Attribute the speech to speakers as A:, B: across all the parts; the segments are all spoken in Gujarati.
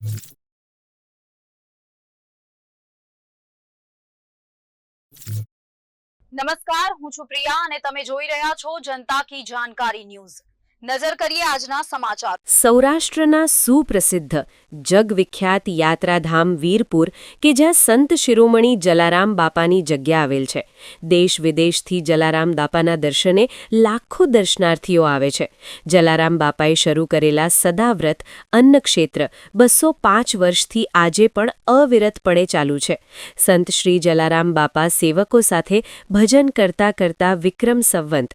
A: નમસ્કાર, હું છું પ્રિયા અને તમે જોઈ રહ્યા છો જનતા કી જાણકારી ન્યૂઝ। નજર કરીએ આજના સમાચાર।
B: સૌરાષ્ટ્રના સુપ્રસિદ્ધ જગવિખ્યાત યાત્રાધામ વીરપુર કે જ્યાં સંત શિરોમણી જલારામ બાપાની જગ્યા આવેલ છે। દેશ વિદેશથી જલારામ બાપાના દર્શને લાખો દર્શનાર્થીઓ આવે છે। જલારામ બાપાએ શરૂ કરેલા સદાવ્રત અન્નક્ષેત્ર 205 વર્ષથી આજે પણ અવિરતપણે ચાલુ છે। સંત શ્રી જલારામ બાપા સેવકો સાથે ભજન કરતા કરતા વિક્રમ સંવંત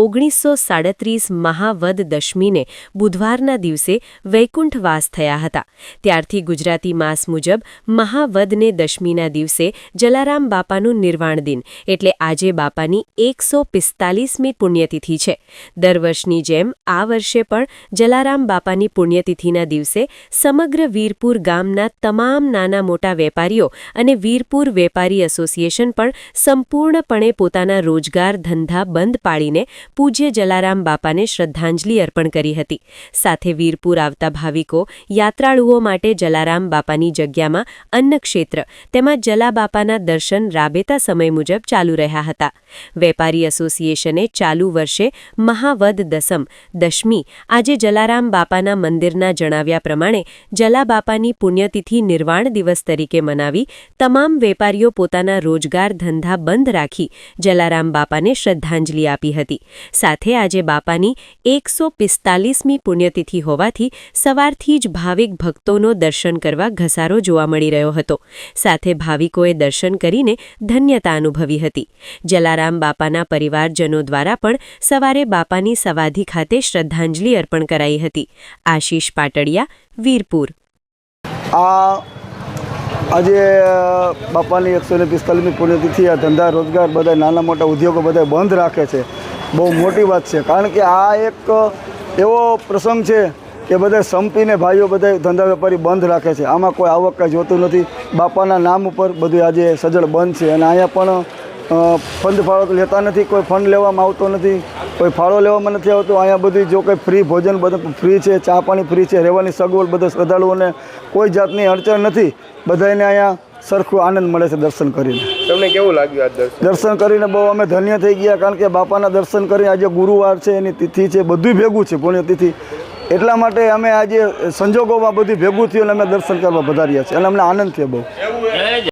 B: 1937 મહાવદ દશમીને બુધવારના દિવસે વૈકુંઠવાસ થયા હતા। ત્યારથી ગુજરાતી માસ મુજબ મહાવદને દશમીના દિવસે જલારામ બાપાનું નિર્વાણ દિન એટલે આજે બાપાની 145મી પુણ્યતિથિ છે। દર વર્ષની જેમ આ વર્ષે પણ જલારામ બાપાની પુણ્યતિથિના દિવસે સમગ્ર વીરપુર ગામના તમામ નાના મોટા વેપારીઓ અને વીરપુર વેપારી એસોસિએશન પણ સંપૂર્ણપણે પોતાના રોજગાર ધંધા બંધ પાડીને પૂજ્ય જલારામ બાપાને શ્રદ્ધાંજલિ અર્પણ કરી હતી। સાથે વીરપુર આવતા ભાવિકો યાત્રાળુઓ માટે જલારામ બાપાની જગ્યામાં અન્નક્ષેત્ર તેમજ જલા બાપાના દર્શન રાબેતા સમય મુજબ ચાલુ રહ્યા હતા। વેપારી એસોસિએશને ચાલુ વર્ષે મહાવદ દશમી આજે જલારામ બાપાના મંદિરના જણાવ્યા પ્રમાણે જલા બાપાની પુણ્યતિથિ નિર્વાણ દિવસ તરીકે મનાવી તમામ વેપારીઓ પોતાના રોજગાર ધંધા બંધ રાખી જલારામ બાપાને શ્રદ્ધાંજલિ આપી હતી। સાથે આજે બાપાની 145મી પુણ્યતિથિ હોવાથી સવારથી જ ભાવિક ભક્તોનો દર્શન કરવા ઘસારો જોવા મળી રહ્યો હતો। સાથે ભાવિકોએ દર્શન કરીને ધન્યતા અનુભવી હતી। જલારામ બાપાના પરિવારજનો દ્વારા પણ સવારે બાપાની સમાધિ ખાતે શ્રદ્ધાંજલિ અર્પણ કરાઈ હતી। આશીષ પાટડિયા, વીરપુર।
C: આજે બાપાની 145મી પુણ્યતિથિ આ ધંધા રોજગાર બધા નાના મોટા ઉદ્યોગો બધા બંધ રાખે છે। બહુ મોટી વાત છે, કારણ કે આ એક એવો પ્રસંગ છે કે બધા સંપીને ભાઈઓ બધા ધંધા વેપારી બંધ રાખે છે। આમાં કોઈ આવક કાંઈ જોતું નથી। બાપાના નામ ઉપર બધું આજે સજળ બંધ છે અને અહીંયા પણ ફંડ ફાળો લેતા નથી, કોઈ ફંડ લેવામાં આવતો નથી, કોઈ ફાળો લેવામાં નથી આવતો। અહીંયા બધું જો કંઈ ફ્રી ભોજન બધું ફ્રી છે, ચા પાણી ફ્રી છે, રહેવાની સગવડ બધા શ્રદ્ધાળુઓને કોઈ જાતની અડચણ નથી। બધાને અહીંયા સરખું આનંદ મળે છે દર્શન કરીને।
D: તમને કેવું લાગ્યું આ
C: દર્શન કરીને? બહુ અમે ધન્ય થઈ ગયા, કારણ કે બાપાના દર્શન કરીને આજે ગુરુવાર છે, એની તિથિ છે, બધું ભેગું છે પુણ્યતિથિ। એટલા માટે અમે આજે સંજોગોમાં બધું ભેગું થયું અને અમે દર્શન કરવા પધાર્યા છીએ અને અમને આનંદ થયો બહુ।